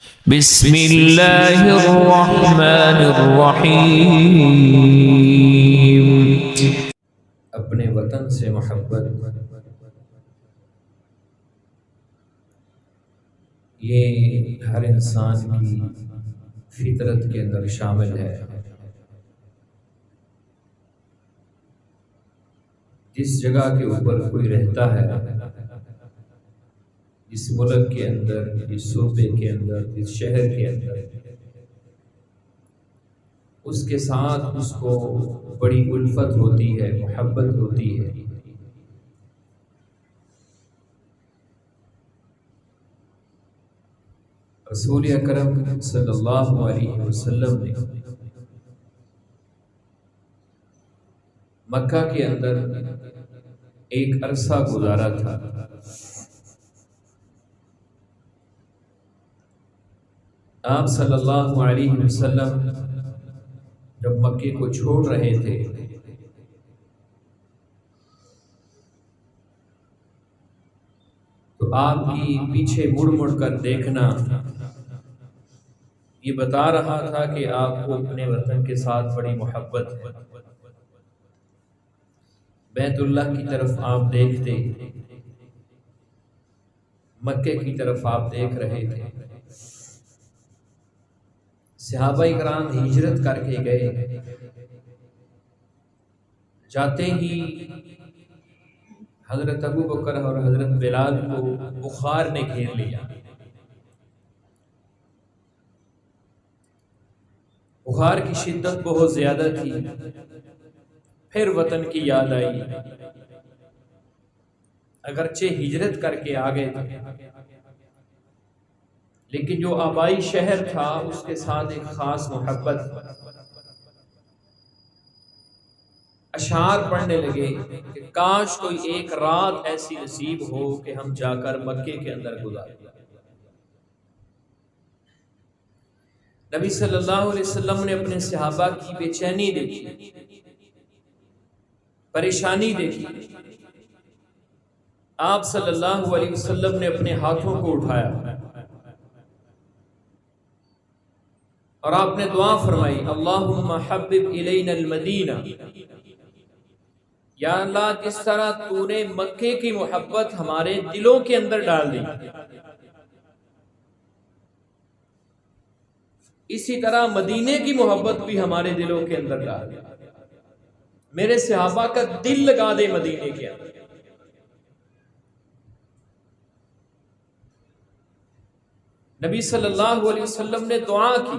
बिस्मिल्लाहिर्रहमानिर्रहीम। अपने वतन से मोहब्बत ये हर इंसान की फितरत के अंदर शामिल है। जिस जगह के ऊपर कोई रहता है, जिस मुल्क के अंदर, जिस सूबे के अंदर, जिस शहर के अंदर, उसके साथ उसको बड़ी उल्फत होती है, मोहब्बत होती है। रसूल अकरम सल्लल्लाहु अलैहि वसल्लम ने मक्का के अंदर एक अरसा गुजारा था। आप सल्लल्लाहु अलैहि वसल्लम जब मक्के को छोड़ रहे थे तो आपकी पीछे मुड़ मुड़ कर देखना ये बता रहा था कि आपको अपने वतन के साथ बड़ी मोहब्बत है। बैतुल्लाह की तरफ आप देखते, मक्के की तरफ आप देख रहे थे। सहाबाए किराम हिजरत करके गए, जाते ही हजरत अबू बकर और हजरत बिलाल को बुखार ने घेर लिया। बुखार की शिद्दत बहुत ज्यादा थी। फिर वतन की याद आई, अगरचे हिजरत करके आ गए थे, लेकिन जो आबाई शहर था उसके साथ एक खास मोहब्बत। अशार पढ़ने लगे कि काश कोई एक रात ऐसी नसीब हो कि हम जाकर मक्के के अंदर गुजारें। नबी सल्लल्लाहु अलैहि वसल्लम ने अपने सहाबा की बेचैनी देखी, परेशानी देखी। आप सल्लल्लाहु अलैहि वसल्लम ने अपने हाथों को उठाया और आपने दुआ फरमाई, अल्लाहुम्मा हब्बिब इलैनल मदीना, या अल्लाह जिस तरह तूने मक्के की मोहब्बत हमारे दिलों के अंदर डाल दी, इसी तरह मदीने की मोहब्बत भी हमारे दिलों के अंदर डाल दी। मेरे सहाबा का दिल लगा दे मदीने के अंदर। नबी सल्लल्लाहु अलैहि वसल्लम ने दुआ की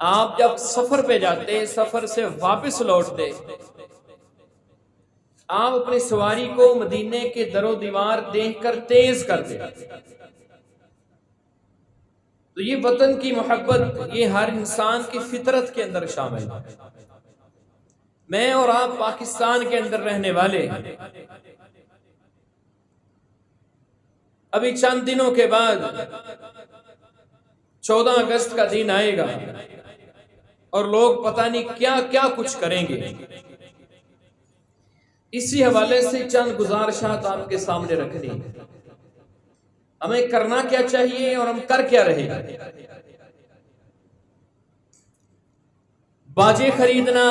आप जब सफर पे जाते, सफर से वापस लौटते, आप अपनी सवारी को मदीने के दरो दीवार देखकर तेज करते। तो ये वतन की मोहब्बत ये हर इंसान की फितरत के अंदर शामिल है। मैं और आप पाकिस्तान के अंदर रहने वाले, अभी चंद दिनों के बाद 14 अगस्त का दिन आएगा और लोग पता नहीं क्या क्या कुछ करेंगे। इसी हवाले से चंद गुजारिशात आपके सामने रखनी है। हमें करना क्या चाहिए और हम कर क्या रहे हैं। बाजे खरीदना,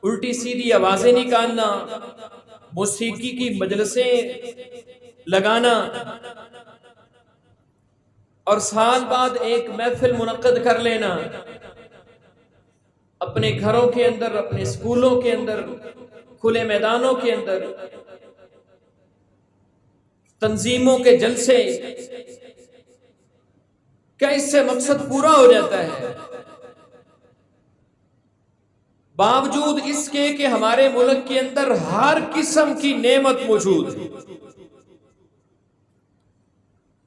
उल्टी सीधी आवाजें निकालना, मौसीकी की मजलिसें लगाना और साल बाद एक महफिल मुनक्कद कर लेना, अपने घरों के अंदर, अपने स्कूलों के अंदर, खुले मैदानों के अंदर तंजीमों के जलसे, क्या इससे मकसद पूरा हो जाता है? बावजूद इसके कि हमारे मुल्क के अंदर हर किस्म की नेमत मौजूद है।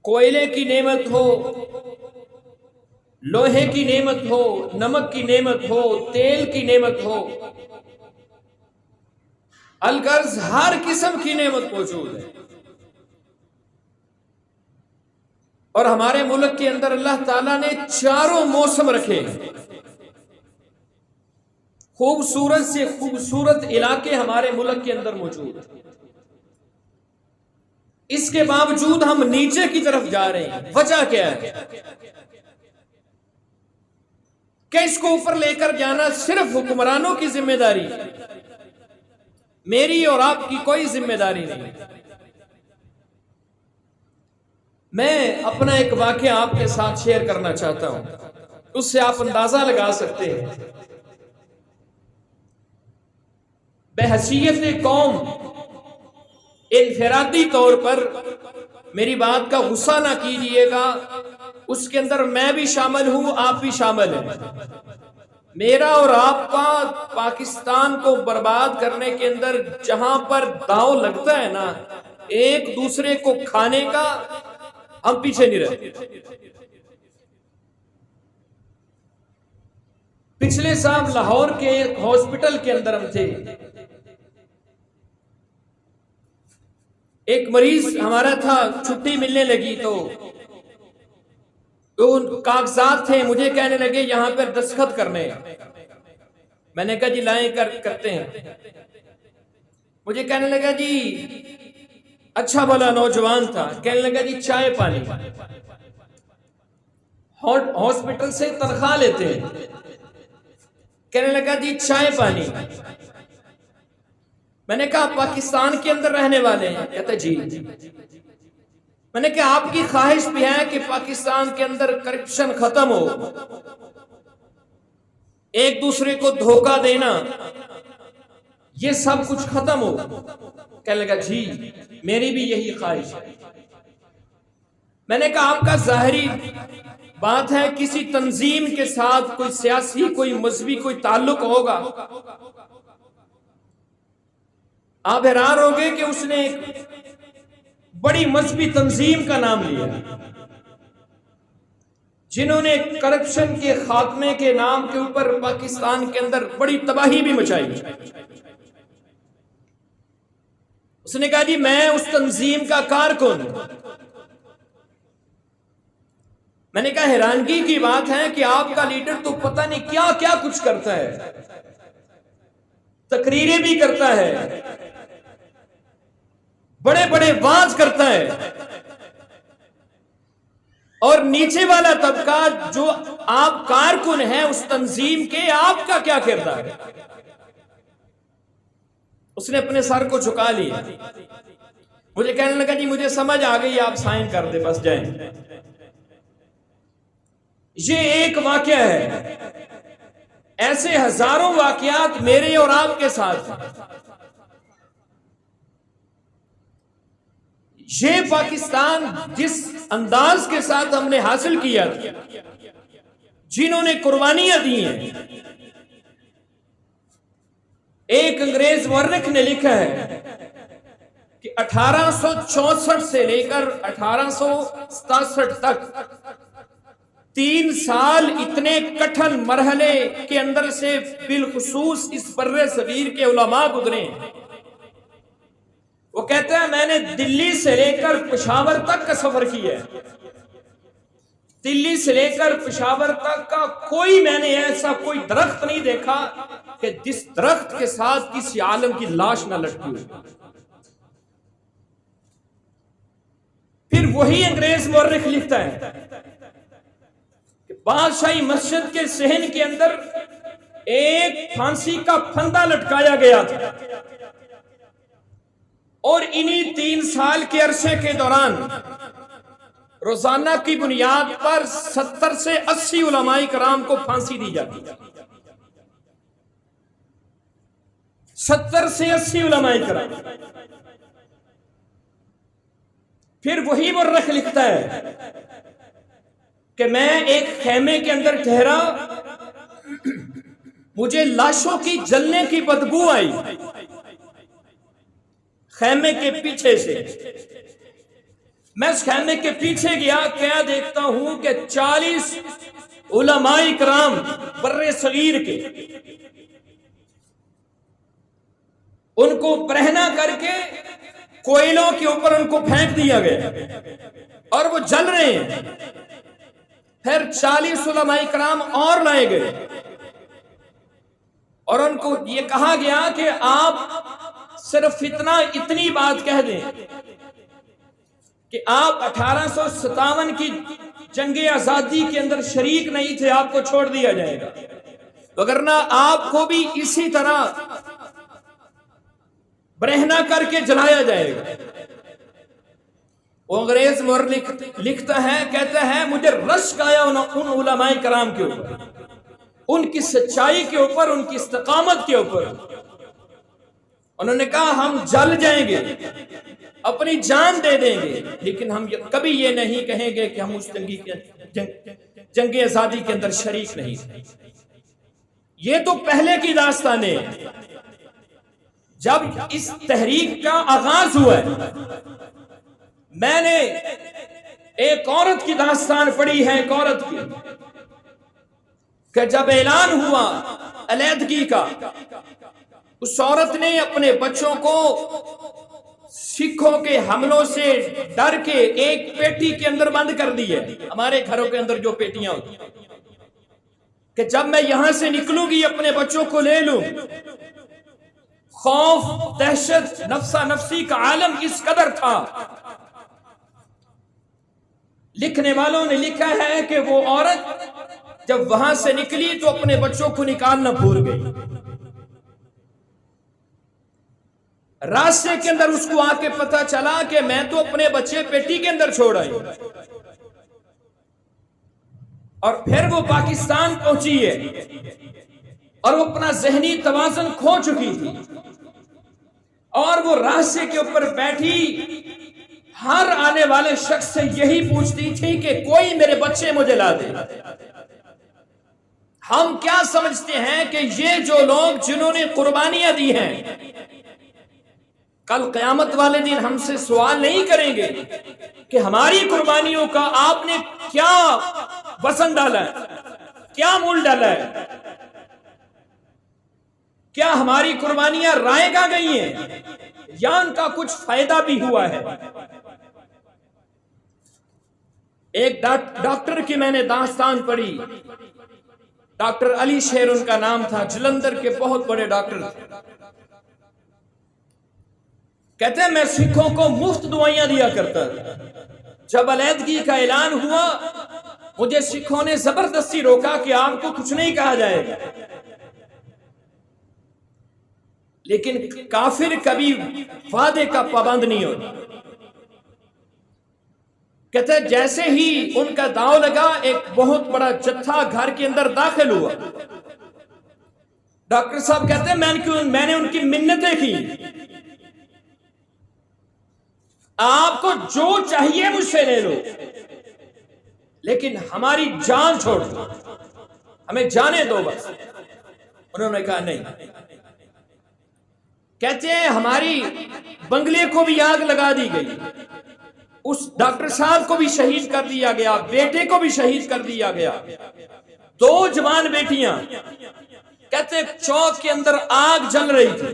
कोयले की नेमत हो, लोहे की नेमत हो, नमक की नेमत हो, तेल की नेमत हो, अलगर्ज हर किस्म की नेमत मौजूद है। और हमारे मुल्क के अंदर अल्लाह ताला ने चारों मौसम रखे, खूबसूरत से खूबसूरत इलाके हमारे मुल्क के अंदर मौजूद हैं। इसके बावजूद हम नीचे की तरफ जा रहे हैं। वजह क्या है? क्या इसको ऊपर लेकर जाना सिर्फ हुक्मरानों की जिम्मेदारी है? मेरी और आपकी कोई जिम्मेदारी नहीं। मैं अपना एक वाकया आपके साथ शेयर करना चाहता हूं, उससे आप अंदाजा लगा सकते हैं। बहसीयत कौम इनफरादी तौर पर मेरी बात का गुस्सा ना कीजिएगा, उसके अंदर मैं भी शामिल हूं, आप भी शामिल हैं। मेरा और आपका पाकिस्तान को बर्बाद करने के अंदर जहां पर दांव लगता है ना, एक दूसरे को खाने का, हम पीछे नहीं रहते। पिछले साल लाहौर के हॉस्पिटल के अंदर हम थे। एक मरीज हमारा था, छुट्टी मिलने लगी तो कागजात थे, मुझे कहने लगे यहां पर दस्तखत करने। मैंने कहा जी लाएं, करते हैं। मुझे कहने लगा जी, अच्छा भला नौजवान था, कहने लगा जी चाय पानी, हॉस्पिटल से तनख्वाह लेते हैं। कहने लगा जी चाय पानी। मैंने कहा पाकिस्तान के अंदर रहने वाले हैं? कहते जी। मैंने कहा आपकी ख्वाहिश भी है कि पाकिस्तान के अंदर करप्शन खत्म हो, एक दूसरे को धोखा देना, ये सब कुछ खत्म हो? कहने लगा जी मेरी भी यही ख्वाहिश है। मैंने कहा आपका जाहिरी बात है किसी तंजीम के साथ कोई सियासी, कोई मजहबी कोई ताल्लुक होगा। आप हैरान होंगे कि उसने एक बड़ी मजहबी तंजीम का नाम लिया, जिन्होंने करप्शन के खात्मे के नाम के ऊपर पाकिस्तान के अंदर बड़ी तबाही भी मचाई। उसने कहा जी मैं उस तंजीम का कारकुन। मैंने कहा हैरानगी की बात है कि आपका लीडर तो पता नहीं क्या क्या कुछ करता है, तकरीरें भी करता है, बड़े बड़े वाज करता है, और नीचे वाला तबका जो आप कारकुन हैं उस तंजीम के, आपका क्या किरदार है? उसने अपने सर को झुका लिया। मुझे कहने लगा जी मुझे समझ आ गई, आप साइन कर दे बस जाएं। ये एक वाकया है, ऐसे हजारों वाकयात मेरे और आपके साथ। ये पाकिस्तान जिस अंदाज के साथ हमने हासिल किया, जिन्होंने कुर्बानियां दी हैं। एक अंग्रेज मुअर्रिख ने लिखा है कि 1864 से लेकर 1867 तक 3 साल इतने कठिन मरहले के अंदर से बिलखुसूस इस बर्रे सगीर के उलमा गुजरे। वो कहते हैं मैंने दिल्ली से लेकर पेशावर तक का सफर किया है। दिल्ली से लेकर पेशावर तक का कोई मैंने ऐसा कोई दरख्त नहीं देखा कि जिस दरख्त के साथ किसी आलम की लाश न लटकी हो। फिर वही अंग्रेज मुअर्रिख लिखता है कि बादशाही मस्जिद के सहन के अंदर एक फांसी का फंदा लटकाया गया था, और इन्हीं 3 साल के अरसे के दौरान रोजाना की बुनियाद पर 70 से 80 उलमाए कराम को फांसी दी जाती है। 70 से 80 उलमाए कराम। फिर वही मुअर्रिख लिखता है कि मैं एक खेमे के अंदर ठहरा, मुझे लाशों की जलने की बदबू आई। खेमे के पीछे से मैं उस खेमे के पीछे गया, क्या देखता हूं कि 40 उलमाए कराम बर्रे सगीर के, उनको बरहना करके कोयलों के ऊपर उनको फेंक दिया गया और वो जल रहे हैं। फिर 40 उलमाए कराम और लाए गए और उनको ये कहा गया कि आप सिर्फ इतनी बात कह दें कि आप 1857 की जंगे आजादी के अंदर शरीक नहीं थे, आपको छोड़ दिया जाएगा, वगरना आपको भी इसी तरह बरहना करके जलाया जाएगा। वो अंग्रेज मोर लिखता है, कहता है मुझे रश्क आया उन उलमाए कराम के ऊपर, उनकी सच्चाई के ऊपर, उनकी इस्तकामत के ऊपर। उन्होंने कहा हम जल जाएंगे, अपनी जान दे देंगे, लेकिन हम कभी ये नहीं कहेंगे कि हम उस जंगे आजादी के अंदर शरीक नहीं। ये तो पहले की दास्तानें हैं। जब इस तहरीक का आगाज हुआ है, मैंने एक औरत की दास्तान पढ़ी है, एक औरत की, कि जब ऐलान हुआ अलैदगी का, उस औरत ने अपने बच्चों को सिखों के हमलों से डर के एक पेटी के अंदर बंद कर दी है। हमारे घरों के अंदर जो पेटियां होती हैं कि जब मैं यहां से निकलूंगी अपने बच्चों को ले लूं। खौफ, दहशत, नफ्सा नफ्सी का आलम इस कदर था। लिखने वालों ने लिखा है कि वो औरत जब वहां से निकली तो अपने बच्चों को निकालना भूल गई। रास्ते के अंदर उसको आके पता चला कि मैं तो अपने बच्चे पेटी के अंदर छोड़ आई, और फिर वो पाकिस्तान पहुंची है और वो अपना जहनी तवाज़ुन खो चुकी थी, और वो रास्ते के ऊपर बैठी हर आने वाले शख्स से यही पूछती थी कि कोई मेरे बच्चे मुझे ला दे। हम क्या समझते हैं कि ये जो लोग जिन्होंने कुर्बानियां दी हैं, कल क़यामत वाले दिन हमसे सवाल नहीं करेंगे कि हमारी कुर्बानियों का आपने क्या वजन डाला है, क्या मूल डाला है, क्या हमारी कुर्बानियां रायगा गई हैं या उनका कुछ फायदा भी हुआ है। एक डॉक्टर की मैंने दास्तान पढ़ी, डॉक्टर अली शेर उनका नाम था, जलंधर के बहुत बड़े डॉक्टर थे। कहते हैं मैं सिखों को मुफ्त दवाइयां दिया करता था। जब अलैदगी का ऐलान हुआ, मुझे सिखों ने जबरदस्ती रोका कि आपको कुछ नहीं कहा जाएगा, लेकिन काफिर कभी वादे का पाबंद नहीं होता। कहते हैं जैसे ही उनका दांव लगा, एक बहुत बड़ा जत्था घर के अंदर दाखिल हुआ। डॉक्टर साहब कहते हैं मैंने उनकी मिन्नतें की, आपको जो चाहिए मुझसे ले लो, लेकिन हमारी जान छोड़ दो, हमें जाने दो बस। उन्होंने कहा नहीं। कहते हैं हमारी बंगले को भी आग लगा दी गई, उस डॉक्टर साहब को भी शहीद कर दिया गया, बेटे को भी शहीद कर दिया गया, 2 जवान बेटियां। कहते चौक के अंदर आग जल रही थी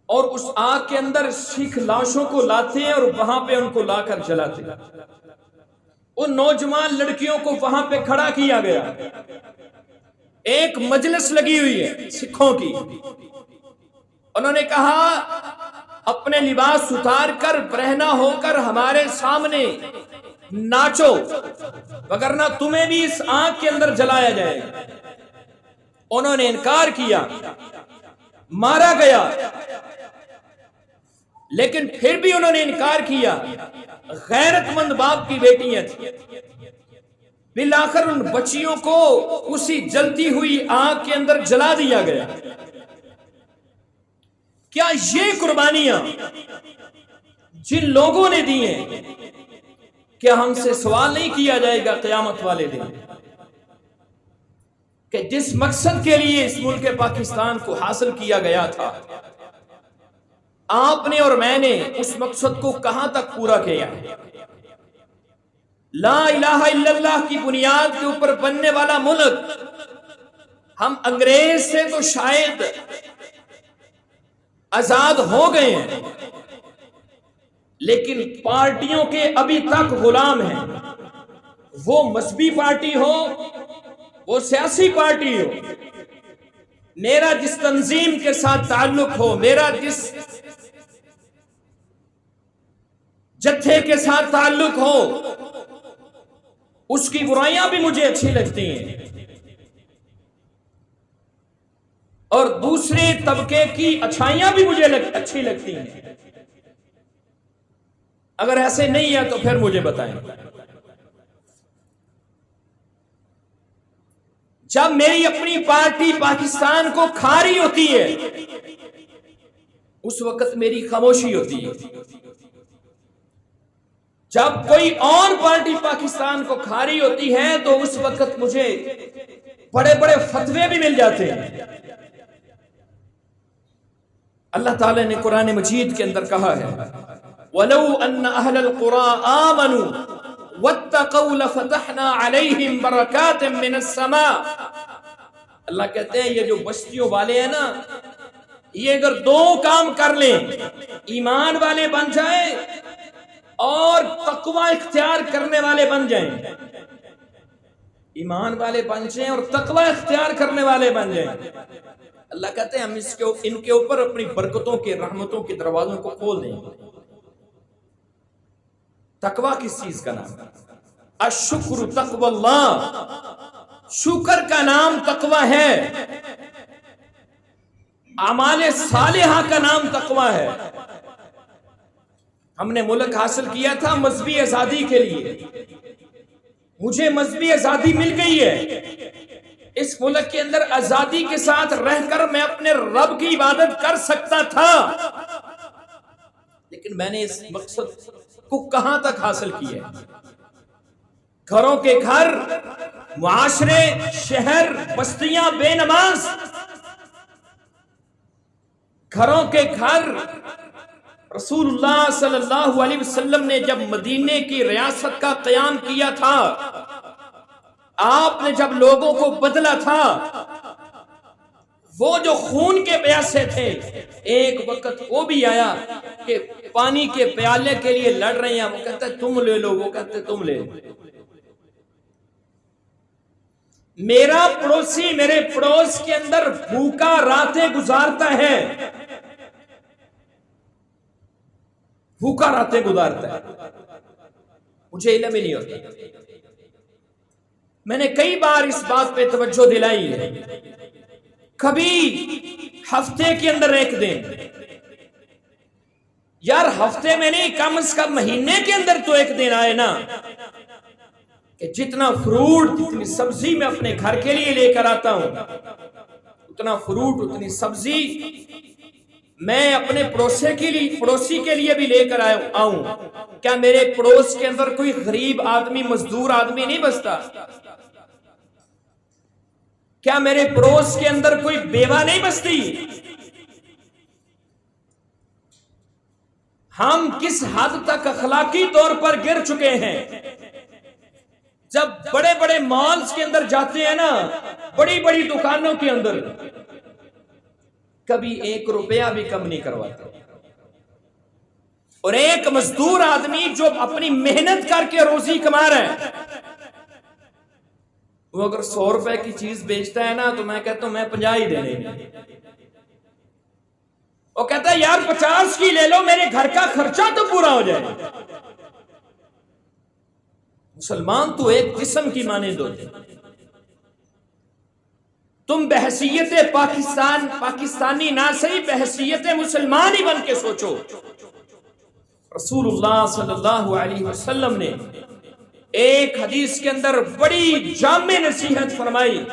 और उस आग के अंदर सिख लाशों को लाते हैं और वहां पे उनको लाकर जलाते हैं। उन नौजवान लड़कियों को वहां पे खड़ा किया गया, एक मजलिस लगी हुई है सिखों की। उन्होंने कहा अपने लिबास उतार कर बरहना होकर हमारे सामने नाचो, वगरना तुम्हें भी इस आग के अंदर जलाया जाएगा। उन्होंने इनकार किया, मारा गया, लेकिन फिर भी उन्होंने इनकार किया। गैरतमंद बाप की बेटियां थी। बिलाखिर उन बच्चियों को उसी जलती हुई आग के अंदर जला दिया गया। क्या ये कुर्बानियां जिन लोगों ने दी हैं, क्या हमसे सवाल नहीं किया जाएगा क़यामत वाले दिन कि जिस मकसद के लिए इस मुल्क पाकिस्तान को हासिल किया गया था, आपने और मैंने उस मकसद को कहां तक पूरा किया? ला इलाहा इल्लल्लाह की बुनियाद के ऊपर बनने वाला मुल्क, हम अंग्रेज से तो शायद आजाद हो गए हैं, लेकिन पार्टियों के अभी तक गुलाम हैं। वो मजहबी पार्टी हो, वो सियासी पार्टी हो, मेरा जिस तंजीम के साथ ताल्लुक हो, मेरा जिस जत्थे के साथ ताल्लुक हो, उसकी बुराइयां भी मुझे अच्छी लगती हैं और दूसरे तबके की अच्छाइयां भी मुझे अच्छी लगती हैं। अगर ऐसे नहीं है तो फिर मुझे बताएं। जब मेरी अपनी पार्टी पाकिस्तान को खा रही होती है, उस वक्त मेरी खामोशी होती है। जब कोई और पार्टी पाकिस्तान को खा रही होती है तो उस वक्त मुझे बड़े बड़े फतवे भी मिल जाते हैं। अल्लाह ताला ने कुरान मजीद के अंदर कहा है, वलौ अन्न अहलल कुरा आमनु वत्तक़ौ लफ़तहना अलैहिम बरकातिम मिनस समा। अल्लाह कहते हैं ये जो बस्तियों वाले हैं ना, ये अगर दो काम कर लें, ईमान वाले बन जाए और तकवा इख्तियार करने वाले बन जाएं, ईमान वाले बन जाएं और तकवा इख्तियार करने वाले बन जाएं, अल्लाह कहते हैं हम इनके ऊपर अपनी बरकतों के, रहमतों के दरवाजों को खोल देंगे। तकवा किस चीज का नाम है? अशुक्र तक़वल्लाह, शुक्र का नाम तकवा है। अमाले सालिहा का नाम तकवा है। हमने मुल्क हासिल किया था मजहबी आजादी के लिए, मुझे मजहबी आजादी मिल गई है। इस मुल्क के अंदर आजादी के साथ रहकर मैं अपने रब की इबादत कर सकता था, लेकिन मैंने इस मकसद को कहां तक हासिल किया? घरों के घर, मुआशरे, शहर, बस्तियां बेनमाज, घरों के घर। रसूलुल्लाह सल्लल्लाहु अलैहि वसल्लम ने जब मदीने की रियासत का क़याम किया था, आपने जब लोगों को बदला था, वो जो खून के प्यासे थे, एक वक्त वो भी आया कि पानी के प्याले के लिए लड़ रहे हैं, वो कहते तुम ले लो, वो कहते तुम ले लो। मेरा पड़ोसी मेरे पड़ोस के अंदर भूखा रातें गुजारता है, भूखा रातें गुजारता है, मुझे इल्म ही नहीं होता। मैंने कई बार इस बात पे तवज्जो दिलाई है। कभी हफ्ते के अंदर एक दिन, यार हफ्ते में नहीं, कम से कम महीने के अंदर तो एक दिन आए ना, कि जितना फ्रूट, जितनी सब्जी मैं अपने घर के लिए लेकर आता हूं, उतना फ्रूट, उतनी सब्जी मैं अपने पड़ोसी के लिए भी लेकर आऊं। क्या मेरे पड़ोस के अंदर कोई गरीब आदमी, मजदूर आदमी नहीं बसता? क्या मेरे पड़ोस के अंदर कोई बेवा नहीं बसती? हम किस हद तक अखलाकी तौर पर गिर चुके हैं। जब बड़े बड़े मॉल्स के अंदर जाते हैं ना, बड़ी बड़ी दुकानों के अंदर, कभी 1 रुपया भी कम नहीं करवाते। और एक मजदूर आदमी जो अपनी मेहनत करके रोजी कमा रहा है, वो अगर 100 रुपए की चीज बेचता है ना, तो मैं कहता हूं मैं 50 ही देने। वो कहता है यार 50 की ले लो, मेरे घर का खर्चा तो पूरा हो जाए। मुसलमान तो एक जिस्म की मानिंद होते। तुम बहसीयत पाकिस्तानी ना सही, बहसीयत मुसलमान ही बन के सोचो। रसूलुल्लाह सल्लल्लाहु अलैहि वसल्लम ने एक हदीस के अंदर बड़ी जामे नसीहत फरमाई।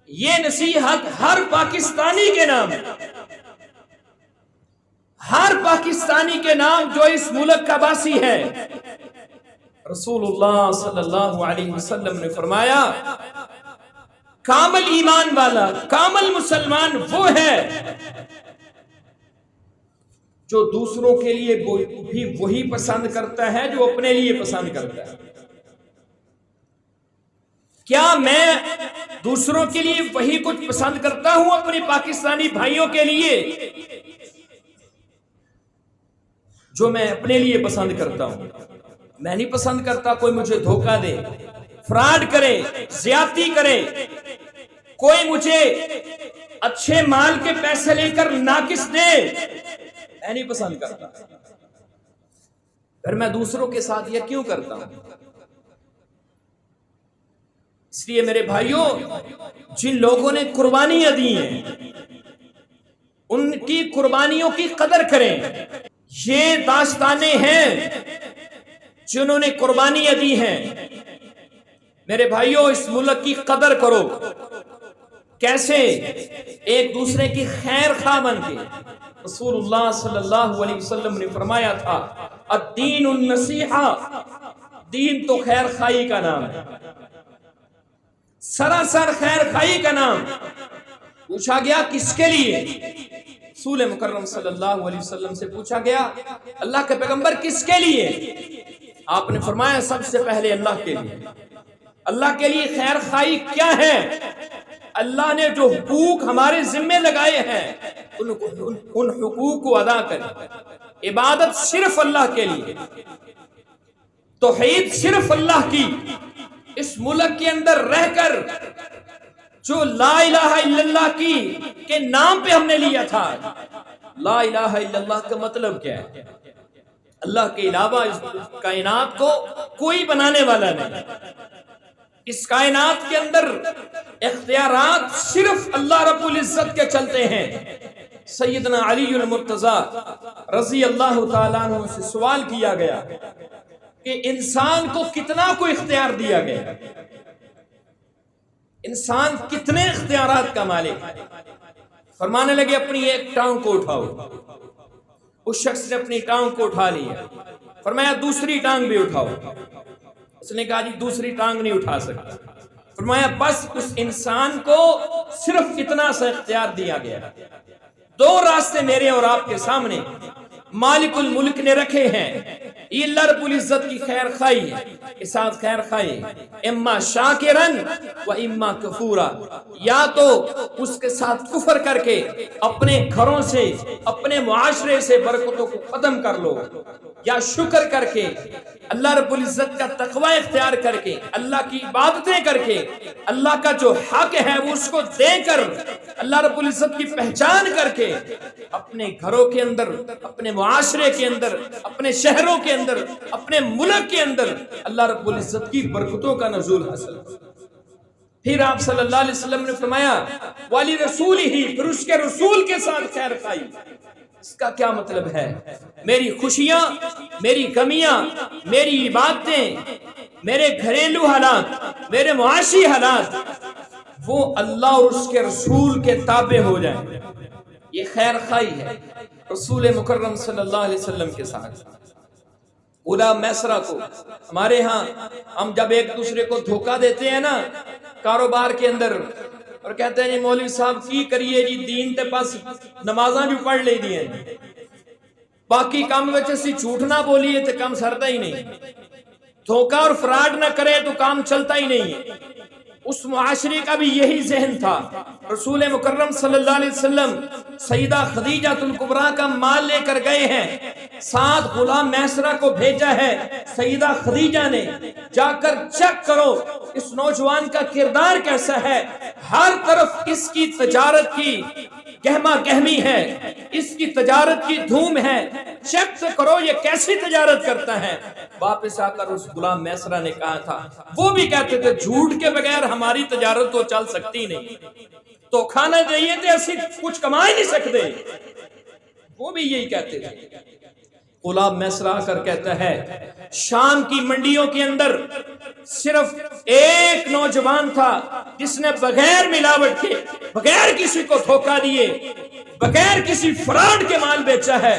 ये नसीहत हर पाकिस्तानी के नाम है, हर पाकिस्तानी के नाम जो इस मुल्क का वासी है। रसूलुल्लाह सल्लल्लाहु अलैहि वसल्लम ने फरमाया, कामल ईमान वाला, कामल मुसलमान वो है जो दूसरों के लिए भी वही पसंद करता है जो अपने लिए पसंद करता है। क्या मैं दूसरों के लिए वही कुछ पसंद करता हूं अपने पाकिस्तानी भाइयों के लिए जो मैं अपने लिए पसंद करता हूं? मैं नहीं पसंद करता कोई मुझे धोखा दे, फ्रॉड करे, ज्यादती करे, कोई मुझे अच्छे माल के पैसे लेकर नाकिस दे, मैं नहीं पसंद करता। फिर मैं दूसरों के साथ यह क्यों करता हूं? इसलिए मेरे भाइयों, जिन लोगों ने कुर्बानियां दी हैं उनकी कुर्बानियों की कदर करें। ये दास्तानें हैं जिन्होंने कुर्बानियां दी हैं। मेरे भाइयों, इस मुल्क की कदर करो। कैसे? एक दूसरे की खैर खा बन के। रसूलुल्लाह सल्लल्लाहु अलैहि वसल्लम ने फरमाया था, अद्दीनुन नसीहा, दीन तो खैर खाई का नाम है, सरासर खैर खाई का नाम। पूछा गया किसके लिए? रसूल मुकर्रम सल्लल्लाहु अलैहि वसल्लम से पूछा गया, अल्लाह के पैगंबर किसके लिए? आपने फरमाया सबसे पहले अल्लाह के लिए। अल्लाह के लिए खैर खाई क्या है? अल्लाह ने जो हुकूक हमारे जिम्मे लगाए हैं उन हुकूक को अदा करें। इबादत सिर्फ अल्लाह के लिए, तौहीद सिर्फ अल्लाह की। इस मुल्क के अंदर रहकर जो ला इलाहा इल्लल्लाह की के नाम पे हमने लिया था, ला इलाहा इल्लल्लाह का मतलब क्या है? अल्लाह के अलावा इस कायनात को कोई बनाने वाला नहीं। इस कायनात के अंदर इख्तियारात सिर्फ अल्लाह रब्बुल इज्जत के चलते हैं। सैयदना अली अल मुर्तजा रज़ी अल्लाह ताला अन्हु से सवाल किया गया कि इंसान को कितना को इख्तियार दिया गया, इंसान कितने इख्तियारात का मालिक है? फरमाने लगे, अपनी एक टांग को उठाओ। उस शख्स ने अपनी टांग को उठा लिया। फरमाया दूसरी टांग भी उठाओ। उसने कहा जी दूसरी टांग नहीं उठा सकता। फरमाया बस उस इंसान को सिर्फ इतना सा इख्तियार दिया गया। दो रास्ते मेरे और आपके सामने मालिकुल मुल्क ने रखे हैं। ये अल्लाह रब्बुल इज्जत की खैर खाई है, के साथ खैर खाई, इम्मा शाकिरन व इम्मा कफूरा। या तो उसके साथ कुफर करके अपने घरों से, अपने मुआशरे से बरकतों को खत्म कर लो, या शुक्र करके अल्लाह रब्बुल इज्जत का तकवा इख्तियार करके, अल्लाह की इबादतें करके, अल्लाह का जो हक है वो उसको देकर, अल्लाह रब्बुल इज्जत की पहचान करके अपने घरों के अंदर, अपने मुआशरे के अंदर, अपने शहरों के अंदर, अपने मुल्क के अंदर अल्लाह रब्बुल इज्जत की बरकतों का नज़ूल हासिल। फिर आप सल्लल्लाहु अलैहि वसल्लम ने फरमाया वाली रसूल ही, फिर उसके रसूल के साथ खैर खाई। इसका क्या मतलब है? मेरी खुशियां, मेरी गमियां, मेरी इबादतें, मेरे घरेलू हालात, मेरे मुआशी हालात, वो अल्लाह और उसके रसूल के ताबे हो जाए। ये खैर खाई है रसूल मुकर्रम सल्लल्लाहु अलैहि वसल्लम के साथ। गुलाम मैसरा को हमारे यहाँ, हम जब एक दूसरे को धोखा देते हैं ना कारोबार के अंदर, और कहते हैं जी मौलवी साहब की करिए जी, दीन ते पास नमाजा जो पढ़ ले दी है, बाकी काम में असी झूठ ना बोलिए तो काम सरता ही नहीं, धोखा और फ्रॉड ना करे तो काम चलता ही नहीं है। उस मुआशरे का भी यही जहन था। रसूल मुकर्रम सल्लल्लाहु अलैहि वसल्लम सईदा खदीजातुल कुबरा का माल लेकर गए हैं, साथ गुलाम मैसरा को भेजा है। सईदा खदीजा ने जाकर चेक करो इस नौजवान का किरदार कैसा है, हर तरफ इसकी तजारत की गहमा गहमी है, इसकी तजारत की धूम है, चेक तो करो ये कैसी तजारत करता है। वापस आकर उस गुलाम मैसरा ने कहा था, वो भी कहते थे झूठ के बगैर हमारी तजारत तो चल सकती नहीं, तो खाना चाहिए थे असि कुछ कमा ही नहीं सकते, वो भी यही कहते थे। गुलाम मैसरा आकर कहता है शाम की मंडियों के अंदर सिर्फ एक नौजवान था जिसने बगैर मिलावट के, बगैर किसी को धोखा दिए, बगैर किसी फ्रॉड के माल बेचा है,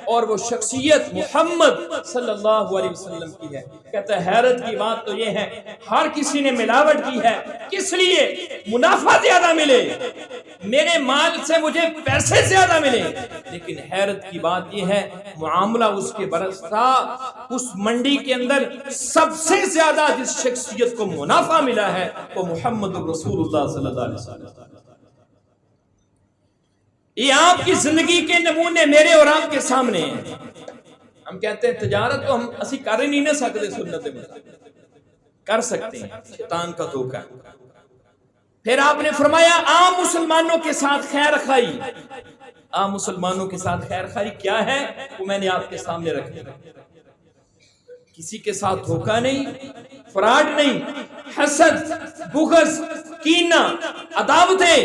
और वो शख्सियत मोहम्मद सल्लल्लाहु अलैहि वसल्लम की है। कहता है हैरत की बात तो ये है हर किसी ने मिलावट की है, किस लिए? मुनाफा ज्यादा मिले, मेरे माल से मुझे पैसे ज्यादा मिले। लेकिन हैरत की बात यह है मुआमला उसके बरस था, उस मंडी के अंदर सबसे ज्यादा जिस शख्सियत को मुनाफा मिला है वो मोहम्मद रसूलुल्लाह सल्लल्लाहु अलैहि वसल्लम। ये आपकी जिंदगी के नमूने मेरे और आपके सामने हैं। हम कहते हैं तजारत तो हम असी कर ही नहीं सकते, सुन्नत में कर सकते हैं, शैतान का धोखा। फिर आपने फरमाया आम मुसलमानों के साथ खैर खाई। आम मुसलमानों के साथ खैर खाई क्या है वो मैंने आपके सामने रख दिया। किसी के साथ धोखा नहीं, फ्रॉड नहीं, हसद, बुग़्ज़, कीना, अदावतें।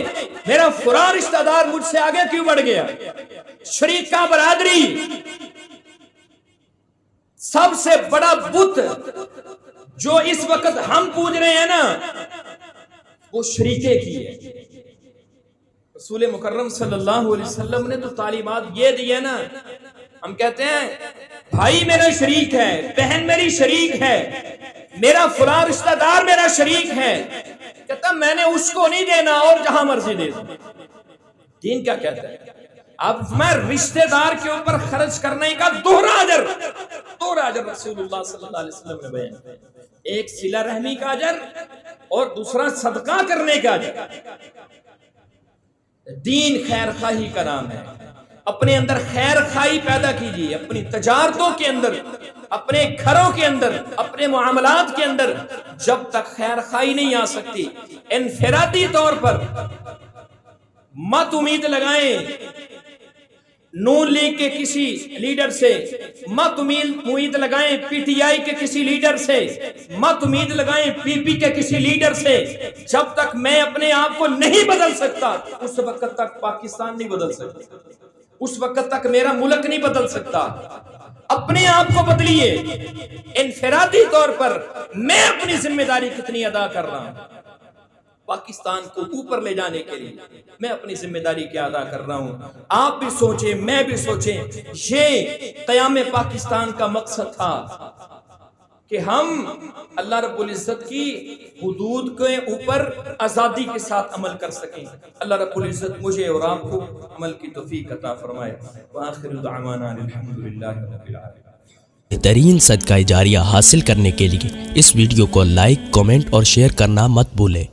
मेरा फुरा रिश्तेदार मुझसे आगे क्यों बढ़ गया? शरीका बरादरी, सबसे बड़ा बुत जो इस वक्त हम पूज रहे हैं ना, वो शरीके की है। रसूल मुकर्रम सल्लल्लाहु अलैहि वसल्लम ने तो तालीमात ये दी है ना, हम कहते हैं भाई मेरा शरीक है, बहन मेरी शरीक है, मेरा फुला रिश्तेदार मेरा शरीक है। कहता मैंने उसको नहीं देना और जहां मर्जी दे दो। दीन क्या कहता है? अब मैं रिश्तेदार के ऊपर खर्च करने का दोहरा अजर रसूलुल्लाह सल्लल्लाहु अलैहि वसल्लम ने बयान किया। एक सिला रहमी का अजर और दूसरा सदका करने का अजर। दीन खैर खाही का नाम है। अपने अंदर खैर खाई पैदा कीजिए, अपनी तजारतों के अंदर, अपने घरों के अंदर, अपने मुआमलात के अंदर। जब तक खैर खाई नहीं आ सकती, इनफरादी तौर पर मत उम्मीद लगाएं नून लीग के किसी लीडर से, मत उम्मीद लगाएं पीटीआई के किसी लीडर से, मत उम्मीद लगाएं पीपी के किसी लीडर से। जब तक मैं अपने आप को नहीं बदल सकता, उस वक्त तक पाकिस्तान नहीं बदल सकता, उस वक्त तक मेरा मुल्क नहीं बदल सकता। अपने आप को बदलिए। इनफरादी तौर पर मैं अपनी जिम्मेदारी कितनी अदा कर रहा हूं, पाकिस्तान को ऊपर ले जाने के लिए मैं अपनी जिम्मेदारी क्या अदा कर रहा हूं। आप भी सोचें, मैं भी सोचें। ये क़याम पाकिस्तान का मकसद था कि हम अल्लाह रब्बुल इज़्ज़त की हुदूद के ऊपर आज़ादी के साथ अमल कर सकें। अल्लाह रब्बुल इज़्ज़त मुझे और आपको अमल की तौफीक अता फरमाए। व आखिरु दअवाना अल्हम्दुलिल्लाहि रब्बिल आलमीन। बेहतरीन सदका जारिया हासिल करने के लिए इस वीडियो को लाइक, कमेंट और शेयर करना मत भूलें।